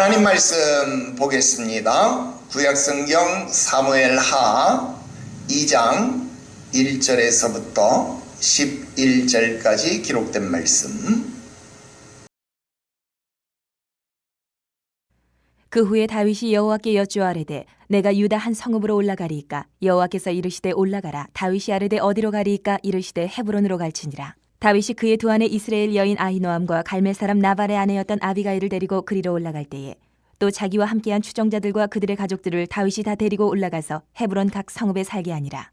하나님 말씀 보겠습니다. 구약성경 사무엘하 2장 1절에서부터 11절까지 기록된 말씀. 그 후에 다윗이 여호와께 여쭈아르되 내가 유다 한 성읍으로 올라가리이까? 여호와께서 이르시되 올라가라. 다윗이 아르되 어디로 가리이까? 이르시되 헤브론으로 갈지니라. 다윗이 그의 두 아내 이스라엘 여인 아히노암과 갈멜 사람 나발의 아내였던 아비가일을 데리고 그리로 올라갈 때에 또 자기와 함께한 추종자들과 그들의 가족들을 다윗이 다 데리고 올라가서 헤브론 각 성읍에 살게 하니라.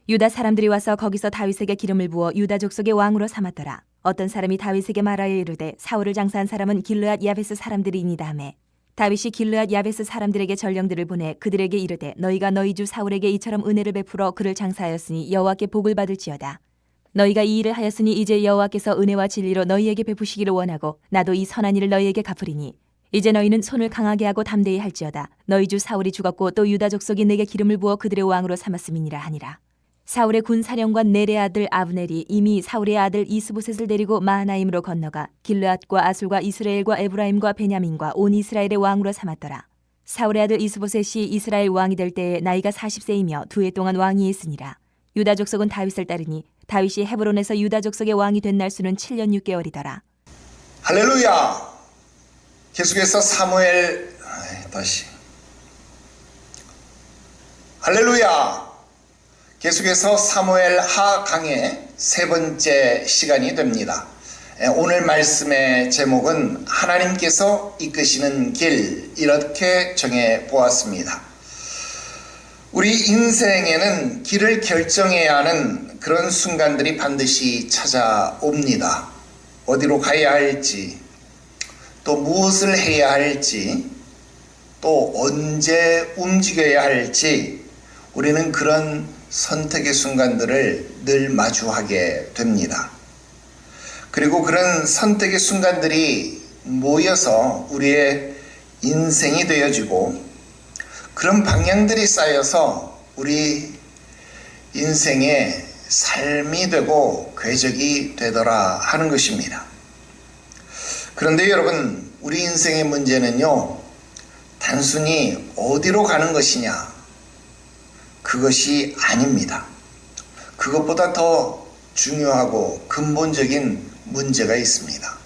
유다 사람들이 와서 거기서 다윗에게 기름을 부어 유다 족속의 왕으로 삼았더라. 어떤 사람이 다윗에게 말하여 이르되 사울을 장사한 사람은 길르앗 야베스 사람들이니이다 하매 다윗이 길르앗 야베스 사람들에게 전령들을 보내 그들에게 이르되 너희가 너희 주 사울에게 이처럼 은혜를 베풀어 그를 장사하였으니 여호와께 복을 받을지어다. 너희가 이 일을 하였으니 이제 여호와께서 은혜와 진리로 너희에게 베푸시기를 원하고 나도 이 선한 일을 너희에게 갚으리니 이제 너희는 손을 강하게 하고 담대히 할지어다. 너희 주 사울이 죽었고 또 유다 족속이 내게 기름을 부어 그들의 왕으로 삼았음이니라 하니라. 사울의 군 사령관 넬의 아들 아브넬이 이미 사울의 아들 이스보셋을 데리고 마하나임으로 건너가 길르앗과 아술과 이스라엘과 에브라임과 베냐민과 온 이스라엘의 왕으로 삼았더라. 사울의 아들 이스보셋이 이스라엘 왕이 될 때에 나이가 40세이며 2해 동안 왕위에 있으니라. 유다 족속은 다윗을 따르니 다윗이 헤브론에서 유다 족속의 왕이 된 날수는 7년 6개월이더라. 할렐루야. 계속해서 할렐루야. 계속해서 사무엘 하 강의 세 번째 시간이 됩니다. 오늘 말씀의 제목은 하나님께서 이끄시는 길, 이렇게 정해 보았습니다. 우리 인생에는 길을 결정해야 하는 그런 순간들이 반드시 찾아옵니다. 어디로 가야 할지, 또 무엇을 해야 할지, 또 언제 움직여야 할지, 우리는 그런 선택의 순간들을 늘 마주하게 됩니다. 그리고 그런 선택의 순간들이 모여서 우리의 인생이 되어지고 그런 방향들이 쌓여서 우리 인생의 삶이 되고 궤적이 되더라 하는 것입니다. 그런데 여러분, 우리 인생의 문제는요, 단순히 어디로 가는 것이냐, 그것이 아닙니다. 그것보다 더 중요하고 근본적인 문제가 있습니다.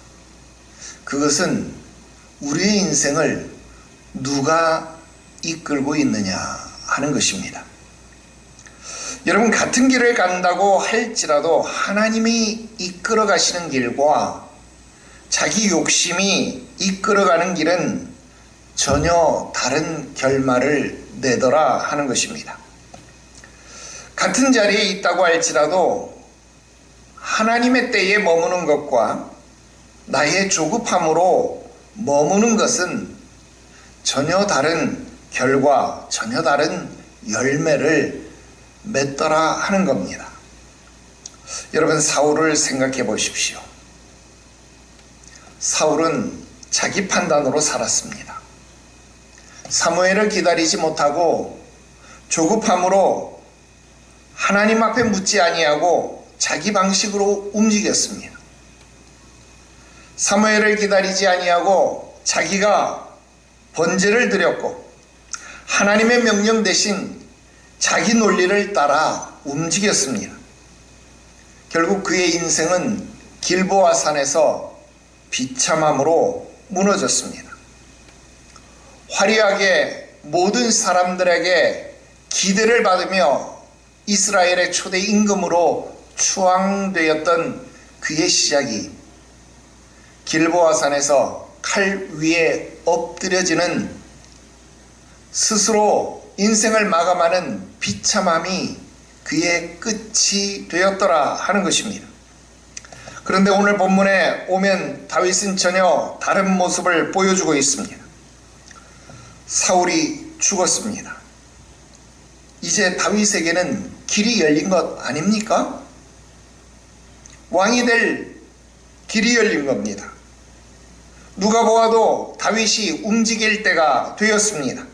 그것은 우리의 인생을 누가 이끌고 있느냐 하는 것입니다. 여러분, 같은 길을 간다고 할지라도 하나님이 이끌어 가시는 길과 자기 욕심이 이끌어가는 길은 전혀 다른 결말을 내더라 하는 것입니다. 같은 자리에 있다고 할지라도 하나님의 때에 머무는 것과 나의 조급함으로 머무는 것은 전혀 다른 결과, 전혀 다른 열매를 맺더라 하는 겁니다. 여러분, 사울을 생각해 보십시오. 사울은 자기 판단으로 살았습니다. 사무엘을 기다리지 못하고 조급함으로 하나님 앞에 묻지 아니하고 자기 방식으로 움직였습니다. 사무엘을 기다리지 아니하고 자기가 번제를 드렸고 하나님의 명령 대신 자기 논리를 따라 움직였습니다. 결국 그의 인생은 길보아 산에서 비참함으로 무너졌습니다. 화려하게 모든 사람들에게 기대를 받으며 이스라엘의 초대 임금으로 추앙되었던 그의 시작이 길보아 산에서 칼 위에 엎드려지는 스스로 인생을 마감하는 비참함이 그의 끝이 되었더라 하는 것입니다. 그런데 오늘 본문에 오면 다윗은 전혀 다른 모습을 보여주고 있습니다. 사울이 죽었습니다. 이제 다윗에게는 길이 열린 것 아닙니까? 왕이 될 길이 열린 겁니다. 누가 보아도 다윗이 움직일 때가 되었습니다.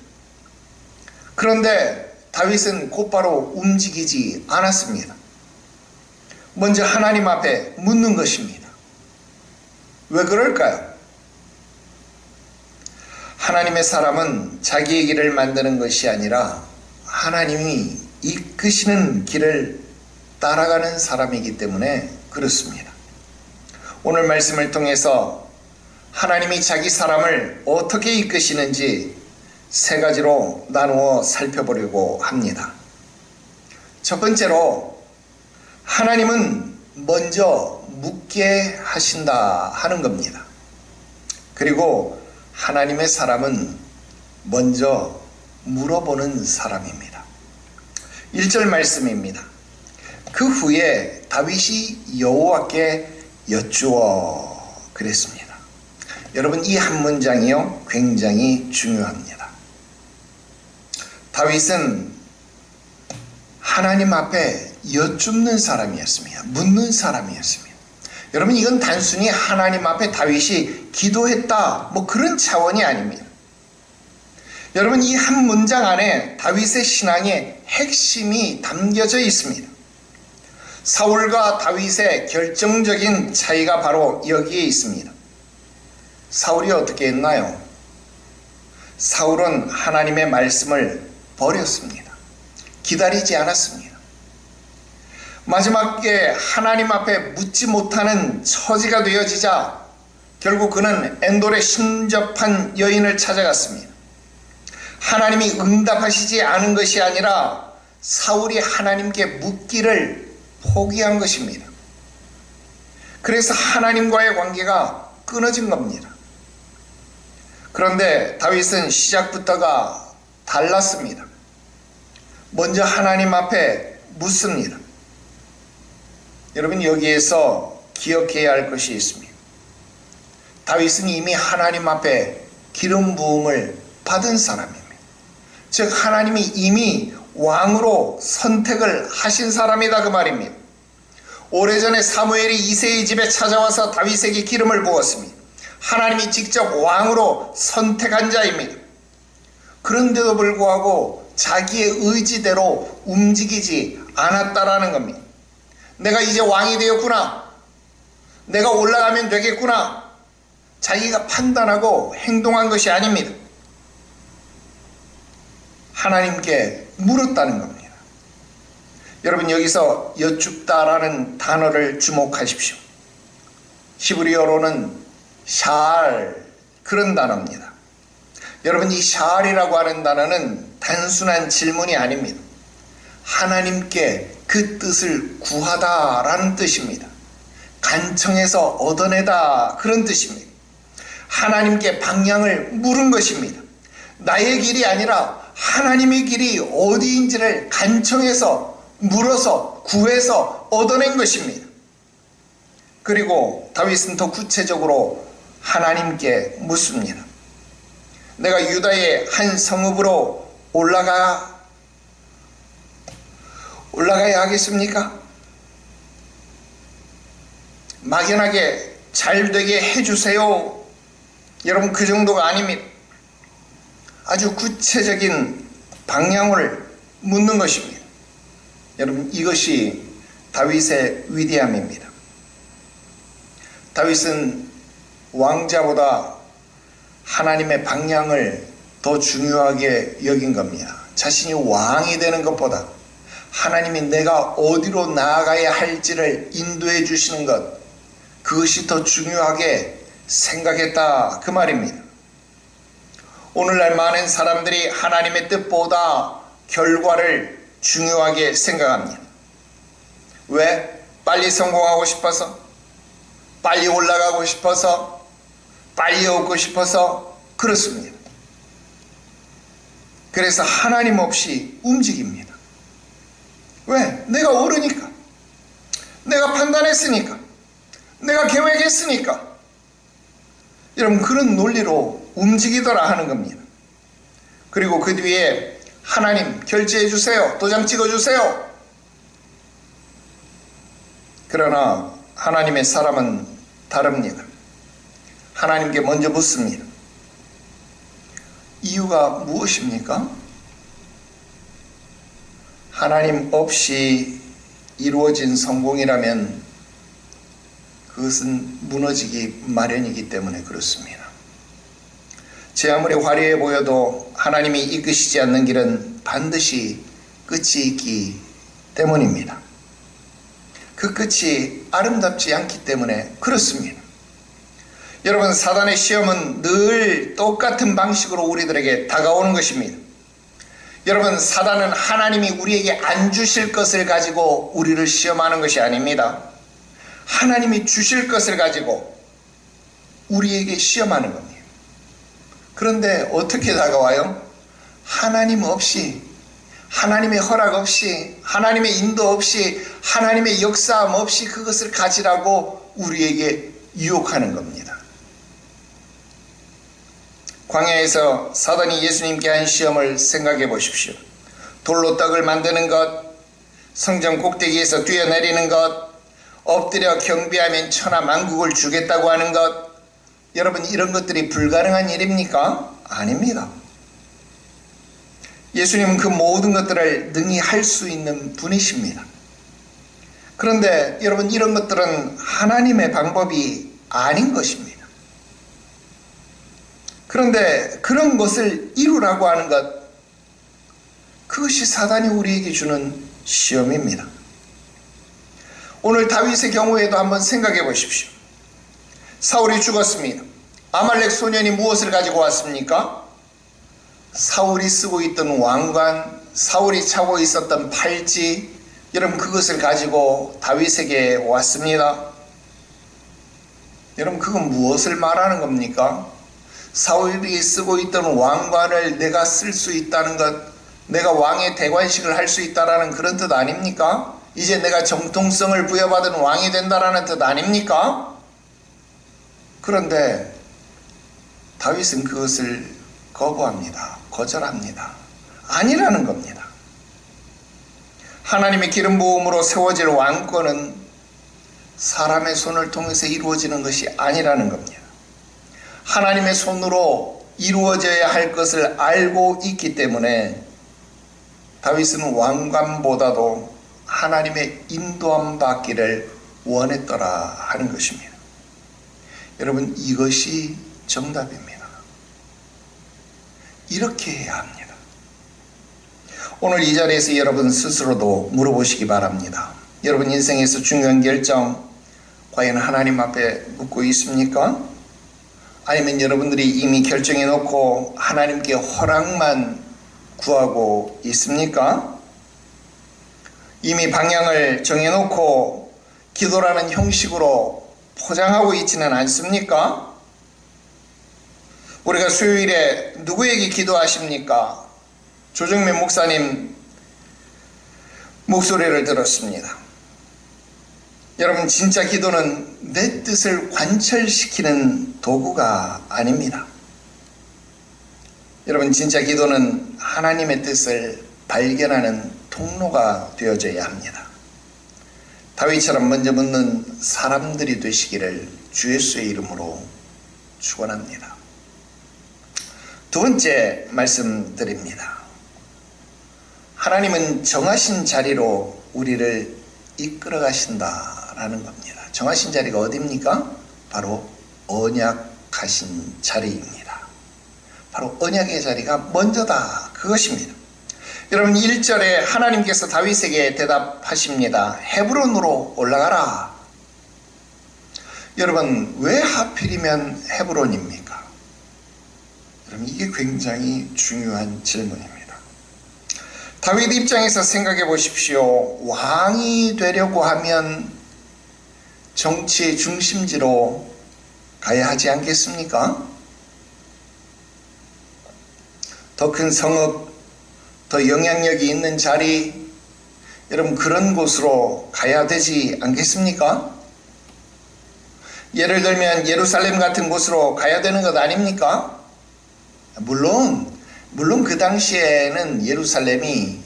그런데 다윗은 곧바로 움직이지 않았습니다. 먼저 하나님 앞에 묻는 것입니다. 왜 그럴까요? 하나님의 사람은 자기의 길을 만드는 것이 아니라 하나님이 이끄시는 길을 따라가는 사람이기 때문에 그렇습니다. 오늘 말씀을 통해서 하나님이 자기 사람을 어떻게 이끄시는지 세 가지로 나누어 살펴보려고 합니다. 첫 번째로, 하나님은 먼저 묻게 하신다 하는 겁니다. 그리고 하나님의 사람은 먼저 물어보는 사람입니다. 1절 말씀입니다. 그 후에 다윗이 여호와께 여쭈어 그랬습니다. 여러분, 이 한 문장이요 굉장히 중요합니다. 다윗은 하나님 앞에 여쭙는 사람이었습니다. 묻는 사람이었습니다. 여러분, 이건 단순히 하나님 앞에 다윗이 기도했다 그런 차원이 아닙니다. 여러분, 이 한 문장 안에 다윗의 신앙의 핵심이 담겨져 있습니다. 사울과 다윗의 결정적인 차이가 바로 여기에 있습니다. 사울이 어떻게 했나요? 사울은 하나님의 말씀을 버렸습니다. 기다리지 않았습니다. 마지막에 하나님 앞에 묻지 못하는 처지가 되어지자 결국 그는 엔돌에 신접한 여인을 찾아갔습니다. 하나님이 응답하시지 않은 것이 아니라 사울이 하나님께 묻기를 포기한 것입니다. 그래서 하나님과의 관계가 끊어진 겁니다. 그런데 다윗은 시작부터가 달랐습니다. 먼저 하나님 앞에 묻습니다. 여러분, 여기에서 기억해야 할 것이 있습니다. 다윗은 이미 하나님 앞에 기름 부음을 받은 사람입니다. 즉, 하나님이 이미 왕으로 선택을 하신 사람이다 그 말입니다. 오래전에 사무엘이 이새의 집에 찾아와서 다윗에게 기름을 부었습니다. 하나님이 직접 왕으로 선택한 자입니다. 그런데도 불구하고 자기의 의지대로 움직이지 않았다라는 겁니다. 내가 이제 왕이 되었구나, 내가 올라가면 되겠구나, 자기가 판단하고 행동한 것이 아닙니다. 하나님께 물었다는 겁니다. 여러분, 여기서 여쭙다라는 단어를 주목하십시오. 히브리어로는 샤알, 그런 단어입니다. 여러분, 이 샤알이라고 하는 단어는 단순한 질문이 아닙니다. 하나님께 그 뜻을 구하다라는 뜻입니다. 간청해서 얻어내다, 그런 뜻입니다. 하나님께 방향을 물은 것입니다. 나의 길이 아니라 하나님의 길이 어디인지를 간청해서 물어서 구해서 얻어낸 것입니다. 그리고 다윗은 더 구체적으로 하나님께 묻습니다. 내가 유다의 한 성읍으로 올라가야 하겠습니까? 막연하게 잘 되게 해주세요. 여러분, 그 정도가 아닙니다. 아주 구체적인 방향을 묻는 것입니다. 여러분, 이것이 다윗의 위대함입니다. 다윗은 왕자보다 하나님의 방향을 더 중요하게 여긴 겁니다. 자신이 왕이 되는 것보다 하나님이 내가 어디로 나아가야 할지를 인도해 주시는 것, 그것이 더 중요하게 생각했다 그 말입니다. 오늘날 많은 사람들이 하나님의 뜻보다 결과를 중요하게 생각합니다. 왜? 빨리 성공하고 싶어서, 빨리 올라가고 싶어서, 빨리 얻고 싶어서 그렇습니다. 그래서 하나님 없이 움직입니다. 왜? 내가 오르니까, 내가 판단했으니까, 내가 계획했으니까. 여러분, 그런 논리로 움직이더라 하는 겁니다. 그리고 그 뒤에 하나님 결제해 주세요, 도장 찍어 주세요. 그러나 하나님의 사람은 다릅니다. 하나님께 먼저 묻습니다. 이유가 무엇입니까? 하나님 없이 이루어진 성공이라면 그것은 무너지기 마련이기 때문에 그렇습니다. 제 아무리 화려해 보여도 하나님이 이끄시지 않는 길은 반드시 끝이 있기 때문입니다. 그 끝이 아름답지 않기 때문에 그렇습니다. 여러분, 사단의 시험은 늘 똑같은 방식으로 우리들에게 다가오는 것입니다. 여러분, 사단은 하나님이 우리에게 안 주실 것을 가지고 우리를 시험하는 것이 아닙니다. 하나님이 주실 것을 가지고 우리에게 시험하는 겁니다. 그런데 어떻게 다가와요? 하나님 없이, 하나님의 허락 없이, 하나님의 인도 없이, 하나님의 역사함 없이 그것을 가지라고 우리에게 유혹하는 겁니다. 광야에서 사단이 예수님께 한 시험을 생각해 보십시오. 돌로 떡을 만드는 것, 성전 꼭대기에서 뛰어내리는 것, 엎드려 경배하면 천하 만국을 주겠다고 하는 것, 여러분, 이런 것들이 불가능한 일입니까? 아닙니다. 예수님은 그 모든 것들을 능히 할 수 있는 분이십니다. 그런데 여러분, 이런 것들은 하나님의 방법이 아닌 것입니다. 그런데 그런 것을 이루라고 하는 것, 그것이 사단이 우리에게 주는 시험입니다. 오늘 다윗의 경우에도 한번 생각해 보십시오. 사울이 죽었습니다. 아말렉 소년이 무엇을 가지고 왔습니까? 사울이 쓰고 있던 왕관, 사울이 차고 있었던 팔찌, 여러분, 그것을 가지고 다윗에게 왔습니다. 여러분, 그건 무엇을 말하는 겁니까? 사울이 쓰고 있던 왕관을 내가 쓸 수 있다는 것, 내가 왕의 대관식을 할 수 있다라는 그런 뜻 아닙니까? 이제 내가 정통성을 부여받은 왕이 된다라는 뜻 아닙니까? 그런데 다윗은 그것을 거부합니다. 거절합니다. 아니라는 겁니다. 하나님의 기름 부음으로 세워질 왕권은 사람의 손을 통해서 이루어지는 것이 아니라는 겁니다. 하나님의 손으로 이루어져야 할 것을 알고 있기 때문에 다윗은 왕관보다도 하나님의 인도함 받기를 원했더라 하는 것입니다. 여러분, 이것이 정답입니다. 이렇게 해야 합니다. 오늘 이 자리에서 여러분 스스로도 물어보시기 바랍니다. 여러분 인생에서 중요한 결정 과연 하나님 앞에 묻고 있습니까? 아니면 여러분들이 이미 결정해 놓고 하나님께 허락만 구하고 있습니까? 이미 방향을 정해 놓고 기도라는 형식으로 포장하고 있지는 않습니까? 우리가 수요일에 누구에게 기도하십니까? 조정민 목사님 목소리를 들었습니다. 여러분, 진짜 기도는 내 뜻을 관철시키는 도구가 아닙니다. 여러분, 진짜 기도는 하나님의 뜻을 발견하는 통로가 되어져야 합니다. 다윗처럼 먼저 묻는 사람들이 되시기를 주 예수의 이름으로 축원합니다. 두 번째 말씀드립니다. 하나님은 정하신 자리로 우리를 이끌어 가신다라는 겁니다. 정하신 자리가 어디입니까? 바로 언약하신 자리입니다. 바로 언약의 자리가 먼저다, 그것입니다. 여러분, 1절에 하나님께서 다윗에게 대답하십니다. 헤브론으로 올라가라. 여러분, 왜 하필이면 헤브론입니까? 여러분, 이게 굉장히 중요한 질문입니다. 다윗 입장에서 생각해 보십시오. 왕이 되려고 하면 정치의 중심지로 가야 하지 않겠습니까? 더 큰 성읍, 더 영향력이 있는 자리, 여러분, 그런 곳으로 가야 되지 않겠습니까? 예를 들면 예루살렘 같은 곳으로 가야 되는 것 아닙니까? 물론 그 당시에는 예루살렘이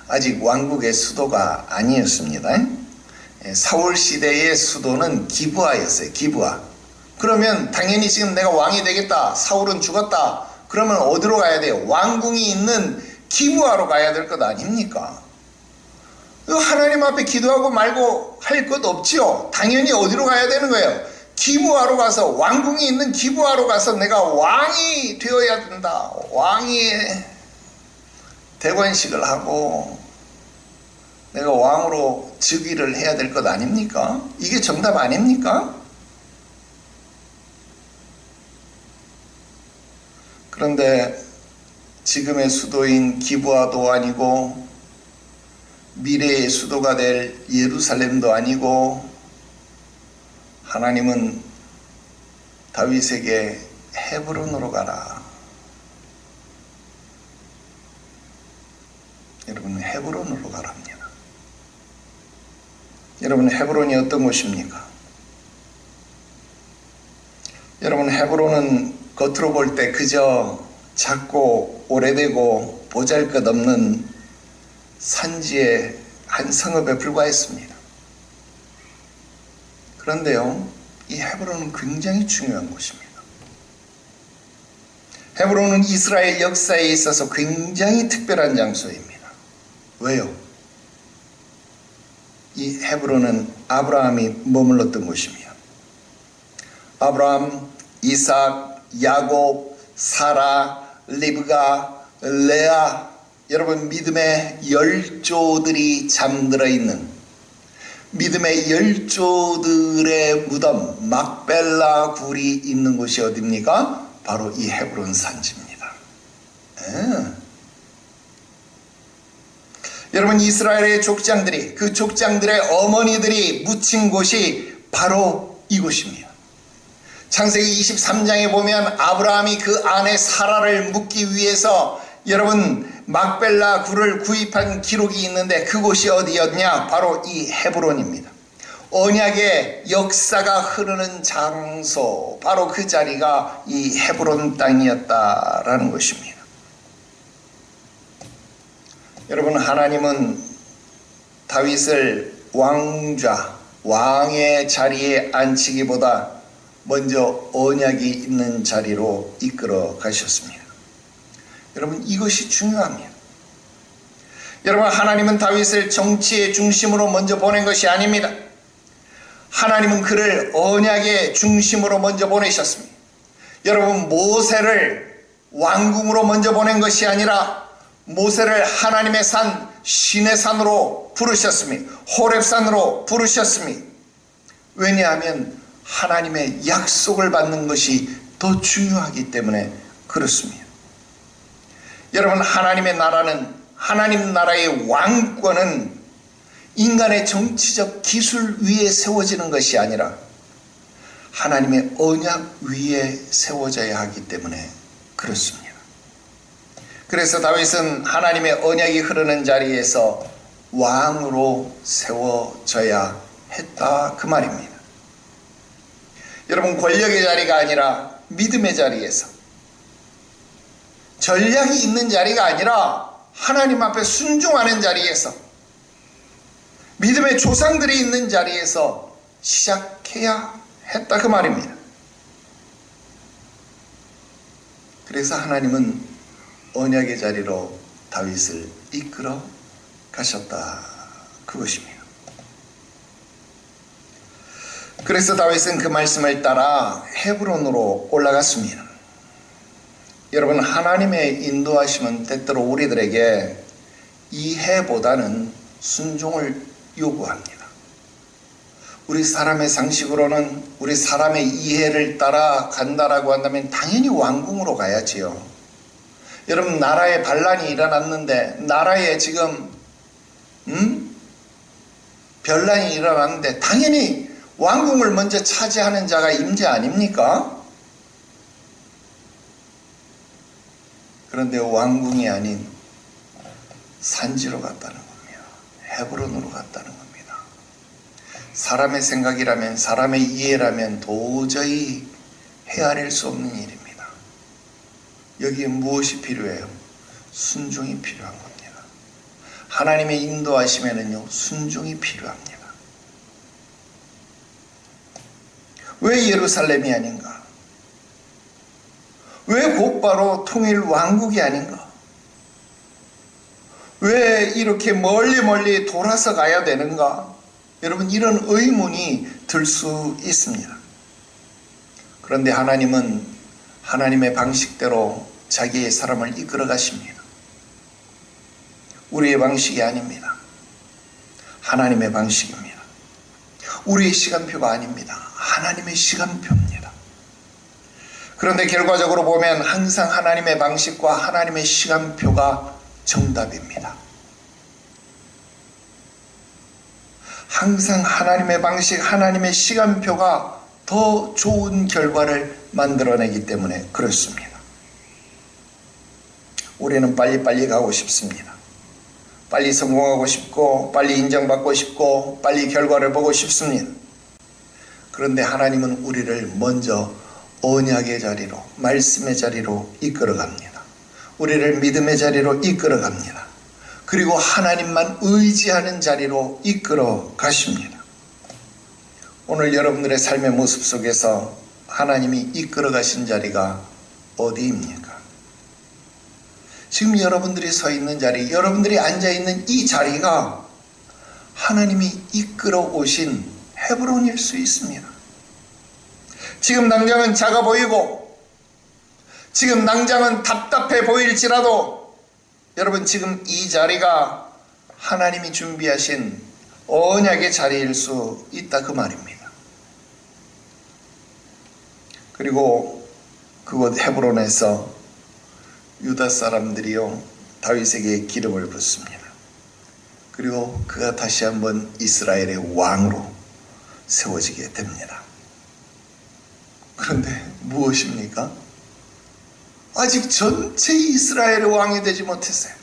아직 왕국의 수도가 아니었습니다. 사울 시대의 수도는 기브아였어요. 기브아. 그러면 당연히 지금 내가 왕이 되겠다, 사울은 죽었다, 그러면 어디로 가야 돼요? 왕궁이 있는 기브아로 가야 될 것 아닙니까? 하나님 앞에 기도하고 말고 할 것 없지요. 당연히 어디로 가야 되는 거예요? 기브아로 가서, 왕궁이 있는 기브아로 가서 내가 왕이 되어야 된다. 왕의 대관식을 하고 내가 왕으로 즉위를 해야 될 것 아닙니까? 이게 정답 아닙니까? 그런데 지금의 수도인 기브아도 아니고 미래의 수도가 될 예루살렘도 아니고 하나님은 다윗에게 헤브론으로 가라. 여러분, 헤브론으로 가랍니다. 여러분, 헤브론이 어떤 곳입니까? 여러분, 헤브론은 겉으로 볼 때 그저 작고 오래되고 보잘것없는 산지의 한 성읍에 불과했습니다. 그런데요, 이 헤브론은 굉장히 중요한 곳입니다. 헤브론은 이스라엘 역사에 있어서 굉장히 특별한 장소입니다. 왜요? 이 헤브론은 아브라함이 머물렀던 곳입니다. 아브라함, 이삭, 야곱, 사라, 리브가, 레아, 여러분, 믿음의 열조들이 잠들어 있는, 믿음의 열조들의 무덤 막벨라 굴이 있는 곳이 어디입니까? 바로 이 헤브론 산지입니다. 여러분, 이스라엘의 족장들이, 그 족장들의 어머니들이 묻힌 곳이 바로 이곳입니다. 창세기 23장에 보면 아브라함이 그 아내 사라를 묻기 위해서 여러분 막벨라 굴을 구입한 기록이 있는데 그곳이 어디였냐? 바로 이 헤브론입니다. 언약의 역사가 흐르는 장소, 바로 그 자리가 이 헤브론 땅이었다라는 것입니다. 여러분, 하나님은 다윗을 왕좌, 왕의 자리에 앉히기보다 먼저 언약이 있는 자리로 이끌어 가셨습니다. 여러분, 이것이 중요합니다. 여러분, 하나님은 다윗을 정치의 중심으로 먼저 보낸 것이 아닙니다. 하나님은 그를 언약의 중심으로 먼저 보내셨습니다. 여러분, 모세를 왕궁으로 먼저 보낸 것이 아니라 모세를 하나님의 산 시내산으로 부르셨습니다. 호렙산으로 부르셨습니다. 왜냐하면 하나님의 약속을 받는 것이 더 중요하기 때문에 그렇습니다. 여러분, 하나님의 나라는, 하나님 나라의 왕권은 인간의 정치적 기술 위에 세워지는 것이 아니라 하나님의 언약 위에 세워져야 하기 때문에 그렇습니다. 그래서 다윗은 하나님의 언약이 흐르는 자리에서 왕으로 세워져야 했다, 그 말입니다. 여러분, 권력의 자리가 아니라 믿음의 자리에서, 전략이 있는 자리가 아니라 하나님 앞에 순종하는 자리에서, 믿음의 조상들이 있는 자리에서 시작해야 했다, 그 말입니다. 그래서 하나님은 언약의 자리로 다윗을 이끌어 가셨다, 그것입니다. 그래서 다윗은 그 말씀을 따라 헤브론으로 올라갔습니다. 여러분, 하나님의 인도하심은 때때로 우리들에게 이해보다는 순종을 요구합니다. 우리 사람의 상식으로는 우리 사람의 이해를 따라 간다라고 한다면 당연히 왕궁으로 가야지요. 여러분, 나라에 반란이 일어났는데, 나라에 지금 변란이 일어났는데 당연히 왕궁을 먼저 차지하는 자가 임자 아닙니까? 그런데 왕궁이 아닌 산지로 갔다는 겁니다. 헤브론으로 갔다는 겁니다. 사람의 생각이라면, 사람의 이해라면 도저히 헤아릴 수 없는 일입니다. 여기에 무엇이 필요해요? 순종이 필요한 겁니다. 하나님의 인도하심에는요, 순종이 필요합니다. 왜 예루살렘이 아닌가? 왜 곧바로 통일 왕국이 아닌가? 왜 이렇게 멀리 돌아서 가야 되는가? 여러분, 이런 의문이 들 수 있습니다. 그런데 하나님은 하나님의 방식대로 자기의 사람을 이끌어 가십니다. 우리의 방식이 아닙니다. 하나님의 방식입니다. 우리의 시간표가 아닙니다. 하나님의 시간표입니다. 그런데 결과적으로 보면 항상 하나님의 방식과 하나님의 시간표가 정답입니다. 항상 하나님의 방식, 하나님의 시간표가 더 좋은 결과를 만들어내기 때문에 그렇습니다. 우리는 빨리빨리 가고 싶습니다. 빨리 성공하고 싶고, 빨리 인정받고 싶고, 빨리 결과를 보고 싶습니다. 그런데 하나님은 우리를 먼저 언약의 자리로, 말씀의 자리로 이끌어갑니다. 우리를 믿음의 자리로 이끌어갑니다. 그리고 하나님만 의지하는 자리로 이끌어 가십니다. 오늘 여러분들의 삶의 모습 속에서 하나님이 이끌어 가신 자리가 어디입니까? 지금 여러분들이 서 있는 자리, 여러분들이 앉아 있는 이 자리가 하나님이 이끌어 오신 헤브론일 수 있습니다. 지금 당장은 작아 보이고, 지금 당장은 답답해 보일지라도, 여러분 지금 이 자리가 하나님이 준비하신 언약의 자리일 수 있다 그 말입니다. 그리고 그곳 헤브론에서 유다 사람들이요 다윗에게 기름을 붓습니다. 그리고 그가 다시 한번 이스라엘의 왕으로 세워지게 됩니다. 그런데 무엇입니까? 아직 전체 이스라엘의 왕이 되지 못했어요.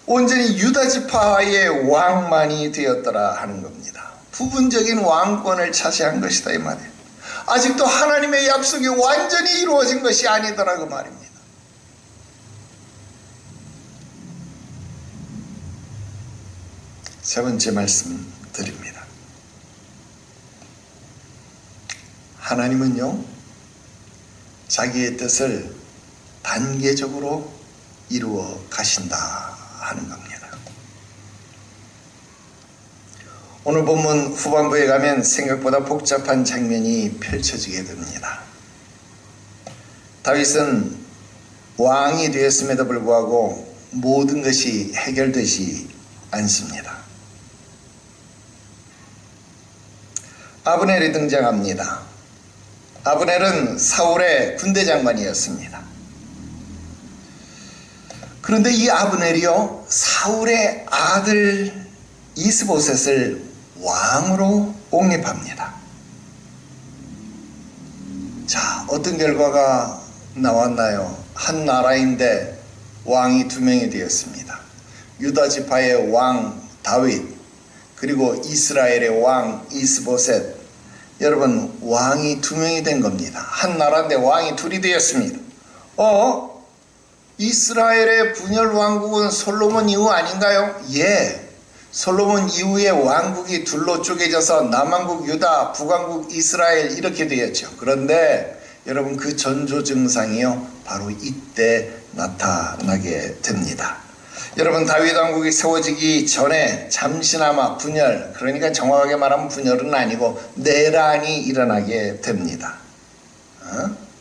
온전히 유다 지파의 왕만이 되었더라 하는 겁니다. 부분적인 왕권을 차지한 것이다 이 말이에요. 아직도 하나님의 약속이 완전히 이루어진 것이 아니더라 그 말입니다. 세 번째 말씀 드립니다. 하나님은요 자기의 뜻을 단계적으로 이루어 가신다 하는 겁니다. 오늘 본문 후반부에 가면 생각보다 복잡한 장면이 펼쳐지게 됩니다. 다윗은 왕이 되었음에도 불구하고 모든 것이 해결되지 않습니다. 아브넬이 등장합니다. 아브넬은 사울의 군대 장관이었습니다. 그런데 이 아브넬이요 사울의 아들 이스보셋을 왕으로 옹립합니다. 자, 어떤 결과가 나왔나요? 한 나라인데 왕이 두 명이 되었습니다. 유다 지파의 왕 다윗, 그리고 이스라엘의 왕 이스보셋. 여러분, 왕이 두 명이 된 겁니다. 한 나라인데 왕이 둘이 되었습니다. 이스라엘의 분열 왕국은 솔로몬 이후 아닌가요? 예. 솔로몬 이후에 왕국이 둘로 쪼개져서 남왕국 유다, 북왕국 이스라엘 이렇게 되었죠. 그런데 여러분 그 전조 증상이요 바로 이때 나타나게 됩니다. 여러분 다윗 왕국이 세워지기 전에 잠시나마 분열, 그러니까 정확하게 말하면 분열은 아니고 내란이 일어나게 됩니다.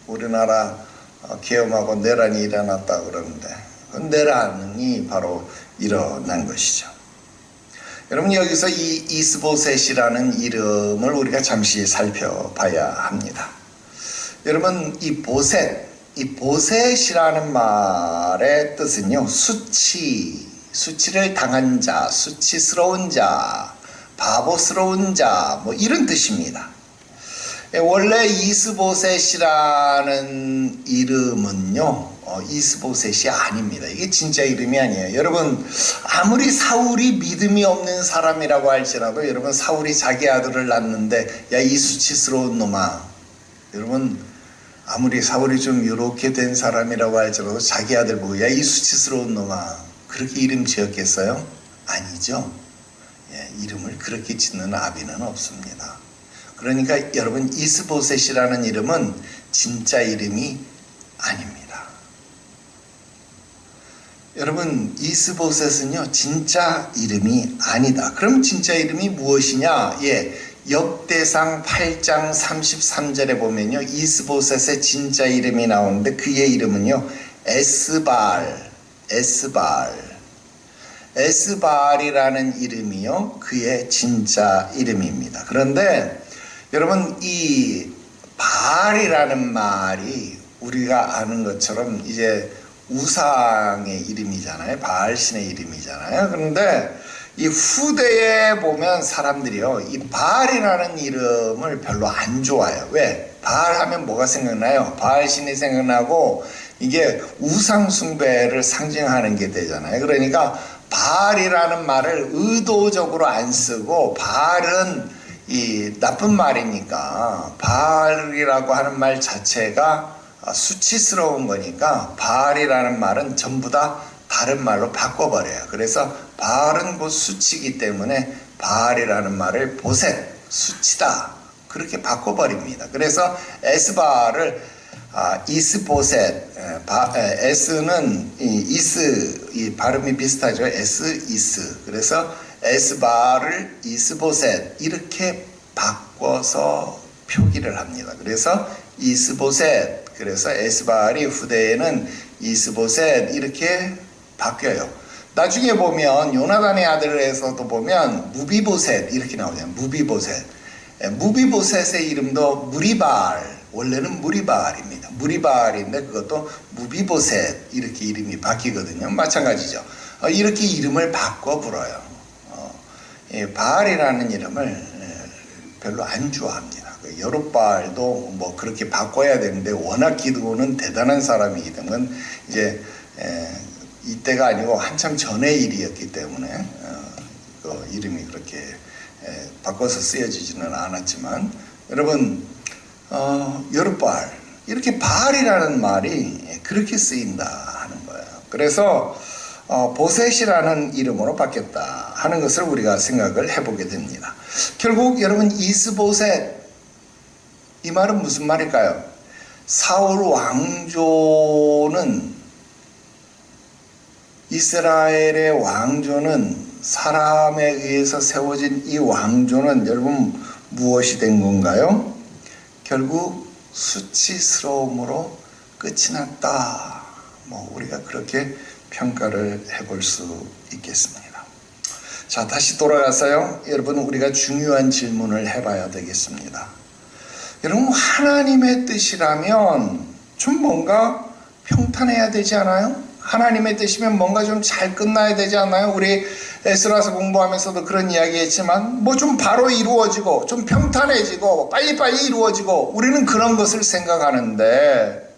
우리나라 계엄하고 내란이 일어났다 그러는데 그 내란이 바로 일어난 것이죠. 여러분 여기서 이 이스보셋이라는 이름을 우리가 잠시 살펴봐야 합니다. 여러분 이 보셋이라는 말의 뜻은요 수치를 당한 자, 수치스러운 자, 바보스러운 자 뭐 이런 뜻입니다. 원래 이스보셋이라는 이름은요 이스보셋이 아닙니다. 이게 진짜 이름이 아니에요. 여러분 아무리 사울이 믿음이 없는 사람이라고 할지라도 여러분 사울이 자기 아들을 낳는데 야 이 수치스러운 놈아, 여러분 아무리 사울이 좀 이렇게 된 사람이라고 할지라도 자기 아들 보고 야 이 수치스러운 놈아 그렇게 이름 지었겠어요? 아니죠. 이름을 그렇게 짓는 아비는 없습니다. 그러니까 여러분 이스보셋이라는 이름은 진짜 이름이 아닙니다. 여러분 이스보셋은요 진짜 이름이 아니다. 그럼 진짜 이름이 무엇이냐? 역대상 8장 33절에 보면요, 이스보셋의 진짜 이름이 나오는데 그의 이름은요 에스발이라는 이름이요 그의 진짜 이름입니다. 그런데 여러분, 이 바알이라는 말이 우리가 아는 것처럼 이제 우상의 이름이잖아요. 바알신의 이름이잖아요. 그런데 이 후대에 보면 사람들이요, 이 바알이라는 이름을 별로 안 좋아해요. 왜? 바알 하면 뭐가 생각나요? 바알신이 생각나고 이게 우상 숭배를 상징하는 게 되잖아요. 그러니까 바알이라는 말을 의도적으로 안 쓰고, 바알은 이 나쁜 말이니까 바알이라고 하는 말 자체가 수치스러운 거니까 바알이라는 말은 전부 다 다른 말로 바꿔버려요. 그래서 바알은 곧 수치이기 때문에 바알이라는 말을 보셋, 수치다, 그렇게 바꿔버립니다. 그래서 에스바알을 이스보셋, S는 이 발음이 비슷하죠. 이스. 그래서 에스바알을 이스보셋 이렇게 바꿔서 표기를 합니다. 그래서 이스보셋, 그래서 에스바알이 후대에는 이스보셋 이렇게 바뀌어요. 나중에 보면 요나단의 아들에서도 보면 무비보셋 이렇게 나오잖아요. 무비보셋의 이름도 무리바알, 원래는 무리바알입니다. 무리바알인데 그것도 무비보셋 이렇게 이름이 바뀌거든요. 마찬가지죠. 이렇게 이름을 바꿔 불어요. 바알이라는 이름을 별로 안 좋아합니다. 여룻바알도 뭐 그렇게 바꿔야 되는데 워낙 기드온은 대단한 사람이기 때문에 이제 이때가 아니고 한참 전의 일이었기 때문에 그 이름이 그렇게 바꿔서 쓰여지지는 않았지만, 여러분, 여룻바알, 이렇게 바알이라는 말이 그렇게 쓰인다 하는 거예요. 그래서 보셋이라는 이름으로 바뀌었다 하는 것을 우리가 생각을 해보게 됩니다. 결국 여러분, 이스보셋, 이 말은 무슨 말일까요? 사울 왕조는, 이스라엘의 왕조는, 사람에 의해서 세워진 이 왕조는 여러분 무엇이 된 건가요? 결국 수치스러움으로 끝이 났다. 뭐 우리가 그렇게 평가를 해볼 수 있겠습니다. 자, 다시 돌아가서요, 여러분, 우리가 중요한 질문을 해봐야 되겠습니다. 여러분, 하나님의 뜻이라면 좀 뭔가 평탄해야 되지 않아요? 하나님의 뜻이면 뭔가 좀 잘 끝나야 되지 않나요? 우리 에스라서 공부하면서도 그런 이야기 했지만, 뭐 좀 바로 이루어지고 좀 평탄해지고 빨리빨리 이루어지고 우리는 그런 것을 생각하는데,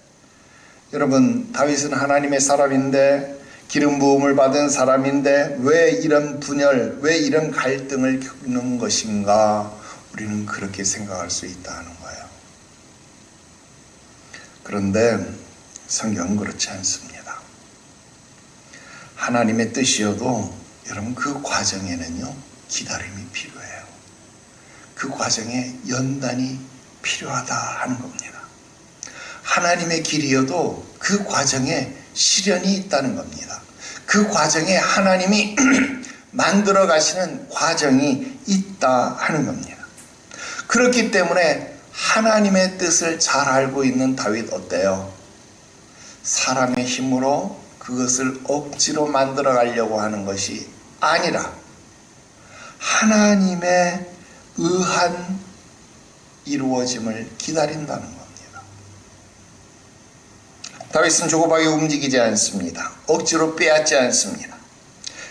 여러분, 다윗은 하나님의 사람인데, 기름 부음을 받은 사람인데 왜 이런 분열, 왜 이런 갈등을 겪는 것인가, 우리는 그렇게 생각할 수 있다는 거예요. 그런데 성경은 그렇지 않습니다. 하나님의 뜻이어도 여러분, 그 과정에는요 기다림이 필요해요. 그 과정에 연단이 필요하다 하는 겁니다. 하나님의 길이어도 그 과정에 시련이 있다는 겁니다. 그 과정에 하나님이 만들어 가시는 과정이 있다 하는 겁니다. 그렇기 때문에 하나님의 뜻을 잘 알고 있는 다윗 어때요? 사람의 힘으로 그것을 억지로 만들어 가려고 하는 것이 아니라 하나님의 의한 이루어짐을 기다린다는 겁니다. 다윗은 조급하게 움직이지 않습니다. 억지로 빼앗지 않습니다.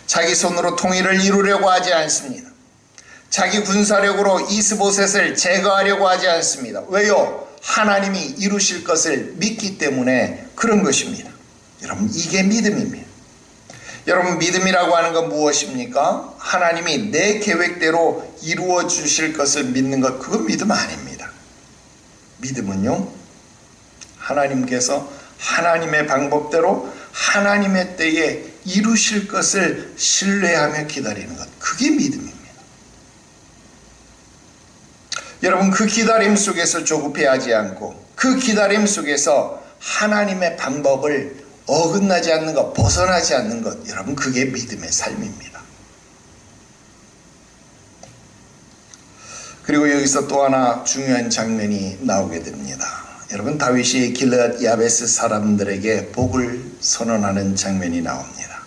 자기 손으로 통일을 이루려고 하지 않습니다. 자기 군사력으로 이스보셋을 제거하려고 하지 않습니다. 왜요? 하나님이 이루실 것을 믿기 때문에 그런 것입니다. 여러분, 이게 믿음입니다. 여러분, 믿음이라고 하는 건 무엇입니까? 하나님이 내 계획대로 이루어 주실 것을 믿는 것, 그건 믿음 아닙니다. 믿음은요, 하나님께서 하나님의 방법대로 하나님의 때에 이루실 것을 신뢰하며 기다리는 것, 그게 믿음입니다. 여러분, 그 기다림 속에서 조급해하지 않고 그 기다림 속에서 하나님의 방법을 어긋나지 않는 것, 벗어나지 않는 것, 여러분, 그게 믿음의 삶입니다. 그리고 여기서 또 하나 중요한 장면이 나오게 됩니다. 여러분, 다윗이 길르앗 야베스 사람들에게 복을 선언하는 장면이 나옵니다.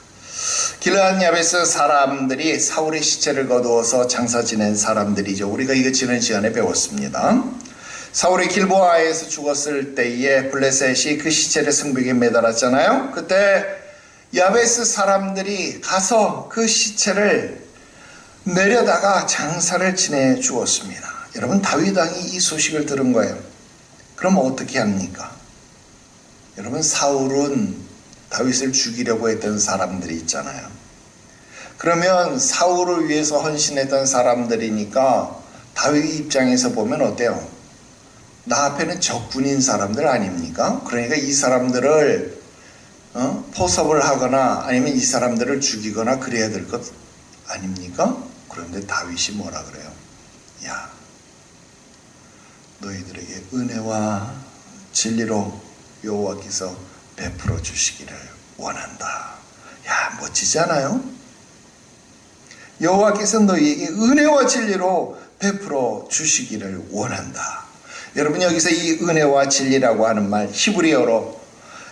길르앗 야베스 사람들이 사울의 시체를 거두어서 장사 지낸 사람들이죠. 우리가 이거 지난 시간에 배웠습니다. 사울이 길보아에서 죽었을 때에 블레셋이 그 시체를 성벽에 매달았잖아요. 그때 야베스 사람들이 가서 그 시체를 내려다가 장사를 지내 주었습니다. 여러분, 다윗 왕이 이 소식을 들은 거예요. 그럼 어떻게 합니까? 여러분, 사울은 다윗을 죽이려고 했던 사람들이 있잖아요. 그러면 사울을 위해서 헌신했던 사람들이니까 다윗 입장에서 보면 어때요? 나 앞에는 적군인 사람들 아닙니까? 그러니까 이 사람들을 포섭을 하거나 아니면 이 사람들을 죽이거나 그래야 될 것 아닙니까? 그런데 다윗이 뭐라 그래요? 야, 너희들에게 은혜와 진리로 여호와께서 베풀어 주시기를 원한다. 야, 멋지지 않아요? 여호와께서 너희에게 은혜와 진리로 베풀어 주시기를 원한다. 여러분, 여기서 이 은혜와 진리라고 하는 말 히브리어로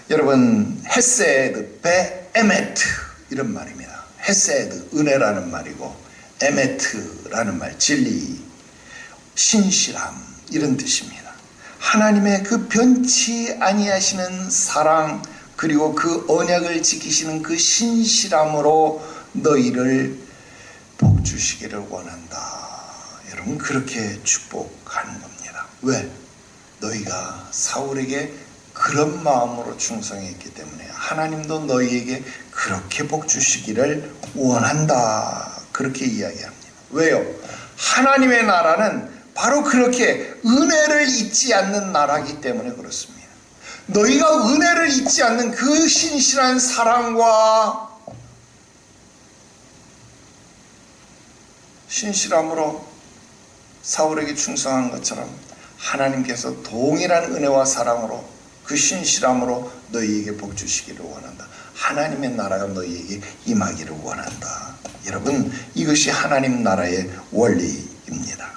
여러분 헤세드 베에메트 이런 말입니다. 헤세드 은혜라는 말이고 에메트라는 말 진리 신실함 이런 뜻입니다. 하나님의 그 변치 아니하시는 사랑 그리고 그 언약을 지키시는 그 신실함으로 너희를 복 주시기를 원한다. 여러분, 그렇게 축복하는 겁니다. 왜? 너희가 사울에게 그런 마음으로 충성했기 때문에 하나님도 너희에게 그렇게 복 주시기를 원한다. 그렇게 이야기합니다. 왜요? 하나님의 나라는 바로 그렇게 은혜를 잊지 않는 나라이기 때문에 그렇습니다. 너희가 은혜를 잊지 않는 그 신실한 사랑과 신실함으로 사울에게 충성한 것처럼 하나님께서 동일한 은혜와 사랑으로 그 신실함으로 너희에게 복 주시기를 원한다. 하나님의 나라가 너희에게 임하기를 원한다. 여러분, 이것이 하나님 나라의 원리입니다.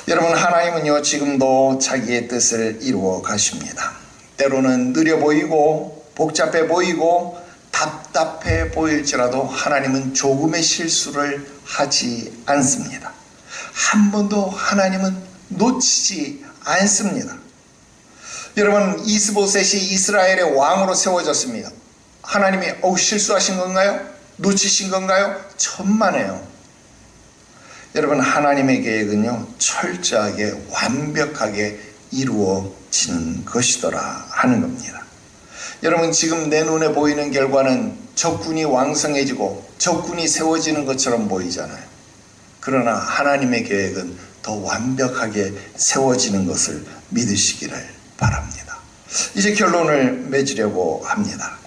여러분, 하나님은요 지금도 자기의 뜻을 이루어 가십니다. 때로는 느려 보이고 복잡해 보이고 답답해 보일지라도 하나님은 조금의 실수를 하지 않습니다. 한 번도 하나님은 놓치지 않습니다. 여러분, 이스보셋이 이스라엘의 왕으로 세워졌습니다. 하나님이 실수하신 건가요? 놓치신 건가요? 천만에요. 여러분, 하나님의 계획은요 철저하게 완벽하게 이루어지는 것이더라 하는 겁니다. 여러분, 지금 내 눈에 보이는 결과는 적군이 왕성해지고 적군이 세워지는 것처럼 보이잖아요. 그러나 하나님의 계획은 더 완벽하게 세워지는 것을 믿으시기를 바랍니다. 이제 결론을 맺으려고 합니다.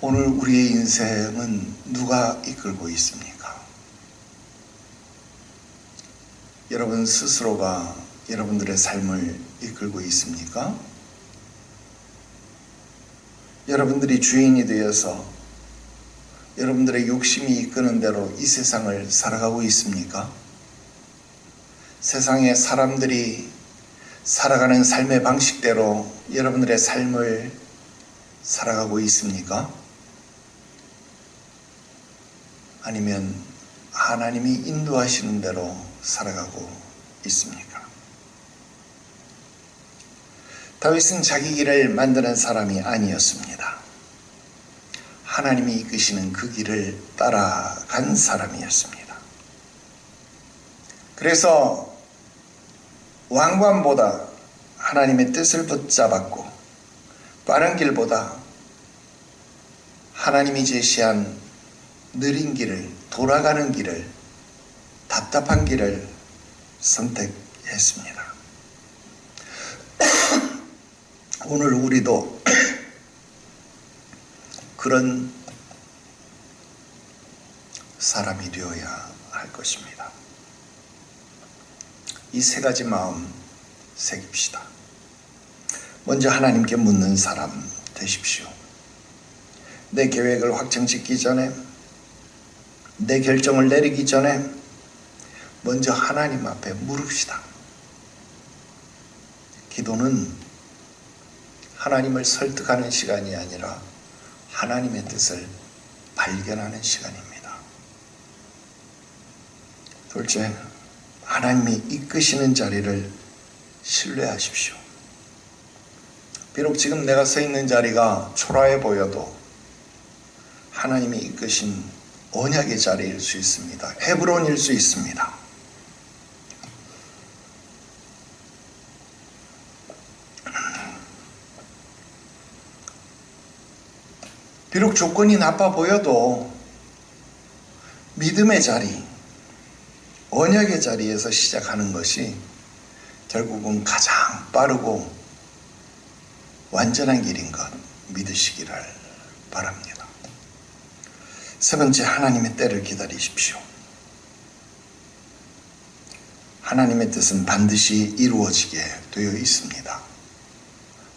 오늘 우리의 인생은 누가 이끌고 있습니까? 여러분 스스로가 여러분들의 삶을 이끌고 있습니까? 여러분들이 주인이 되어서 여러분들의 욕심이 이끄는 대로 이 세상을 살아가고 있습니까? 세상의 사람들이 살아가는 삶의 방식대로 여러분들의 삶을 살아가고 있습니까? 아니면 하나님이 인도하시는 대로 살아가고 있습니까? 다윗은 자기 길을 만드는 사람이 아니었습니다. 하나님이 이끄시는 그 길을 따라간 사람이었습니다. 그래서 왕관보다 하나님의 뜻을 붙잡았고 빠른 길보다 하나님이 제시한 느린 길을, 돌아가는 길을, 답답한 길을 선택했습니다. 오늘 우리도 그런 사람이 되어야 할 것입니다. 이 세 가지 마음 새깁시다. 먼저 하나님께 묻는 사람 되십시오. 내 계획을 확정짓기 전에 내 결정을 내리기 전에 먼저 하나님 앞에 물읍시다. 기도는 하나님을 설득하는 시간이 아니라 하나님의 뜻을 발견하는 시간입니다. 둘째, 하나님이 이끄시는 자리를 신뢰하십시오. 비록 지금 내가 서 있는 자리가 초라해 보여도 하나님이 이끄신 언약의 자리일 수 있습니다. 헤브론일 수 있습니다. 비록 조건이 나빠 보여도 믿음의 자리, 언약의 자리에서 시작하는 것이 결국은 가장 빠르고 완전한 길인 것 믿으시기를 바랍니다. 세 번째, 하나님의 때를 기다리십시오. 하나님의 뜻은 반드시 이루어지게 되어 있습니다.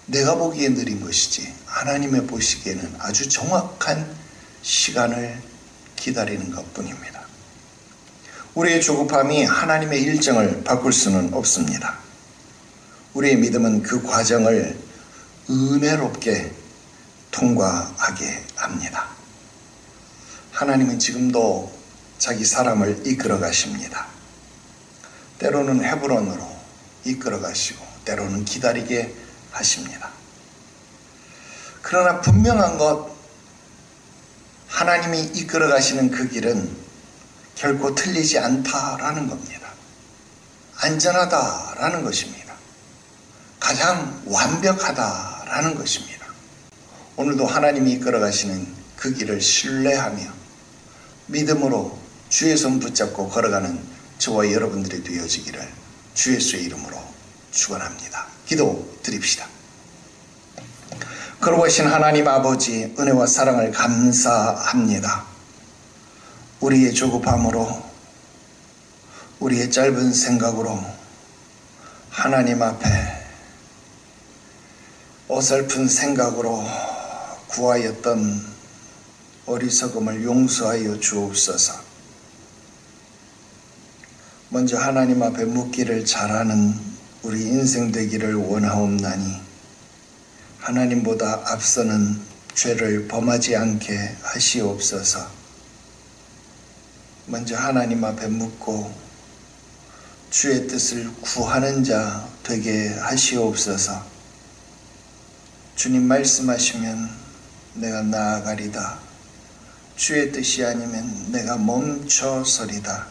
내가 보기에 느린 것이지 하나님의 보시기에는 아주 정확한 시간을 기다리는 것뿐입니다. 우리의 조급함이 하나님의 일정을 바꿀 수는 없습니다. 우리의 믿음은 그 과정을 은혜롭게 통과하게 합니다. 하나님은 지금도 자기 사람을 이끌어 가십니다. 때로는 헤브론으로 이끌어 가시고 때로는 기다리게 하십니다. 그러나 분명한 것, 하나님이 이끌어 가시는 그 길은 결코 틀리지 않다라는 겁니다. 안전하다라는 것입니다. 가장 완벽하다라는 것입니다. 오늘도 하나님이 이끌어 가시는 그 길을 신뢰하며 믿음으로 주의 손 붙잡고 걸어가는 저와 여러분들이 되어지기를 주 예수의 이름으로 축원합니다. 기도 드립시다. 거룩하신 하나님 아버지, 은혜와 사랑을 감사합니다. 우리의 조급함으로, 우리의 짧은 생각으로 하나님 앞에 어설픈 생각으로 구하였던 어리석음을 용서하여 주옵소서. 먼저 하나님 앞에 묻기를 잘하는 우리 인생 되기를 원하옵나니 하나님보다 앞서는 죄를 범하지 않게 하시옵소서. 먼저 하나님 앞에 묻고 주의 뜻을 구하는 자 되게 하시옵소서. 주님 말씀하시면 내가 나아가리다. 주의 뜻이 아니면 내가 멈춰서리다.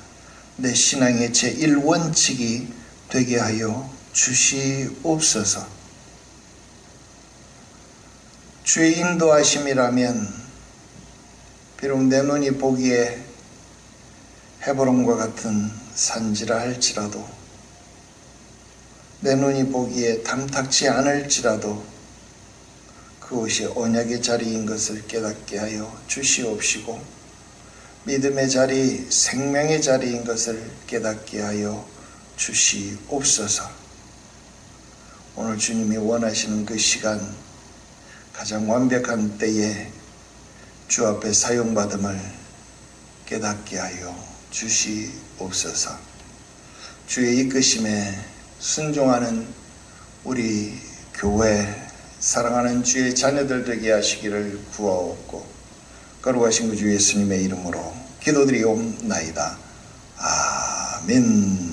내 신앙의 제1원칙이 되게 하여 주시옵소서. 주의 인도하심이라면 비록 내 눈이 보기에 헤브론과 같은 산지라 할지라도, 내 눈이 보기에 탐탁지 않을지라도 그것이 언약의 자리인 것을 깨닫게 하여 주시옵시고, 믿음의 자리, 생명의 자리인 것을 깨닫게 하여 주시옵소서. 오늘 주님이 원하시는 그 시간, 가장 완벽한 때에 주 앞에 사용받음을 깨닫게 하여 주시옵소서. 주의 이끄심에 순종하는 우리 교회, 사랑하는 주의 자녀들 되게 하시기를 구하옵고 거룩하신 그 주 예수님의 이름으로 기도드리옵나이다. 아멘.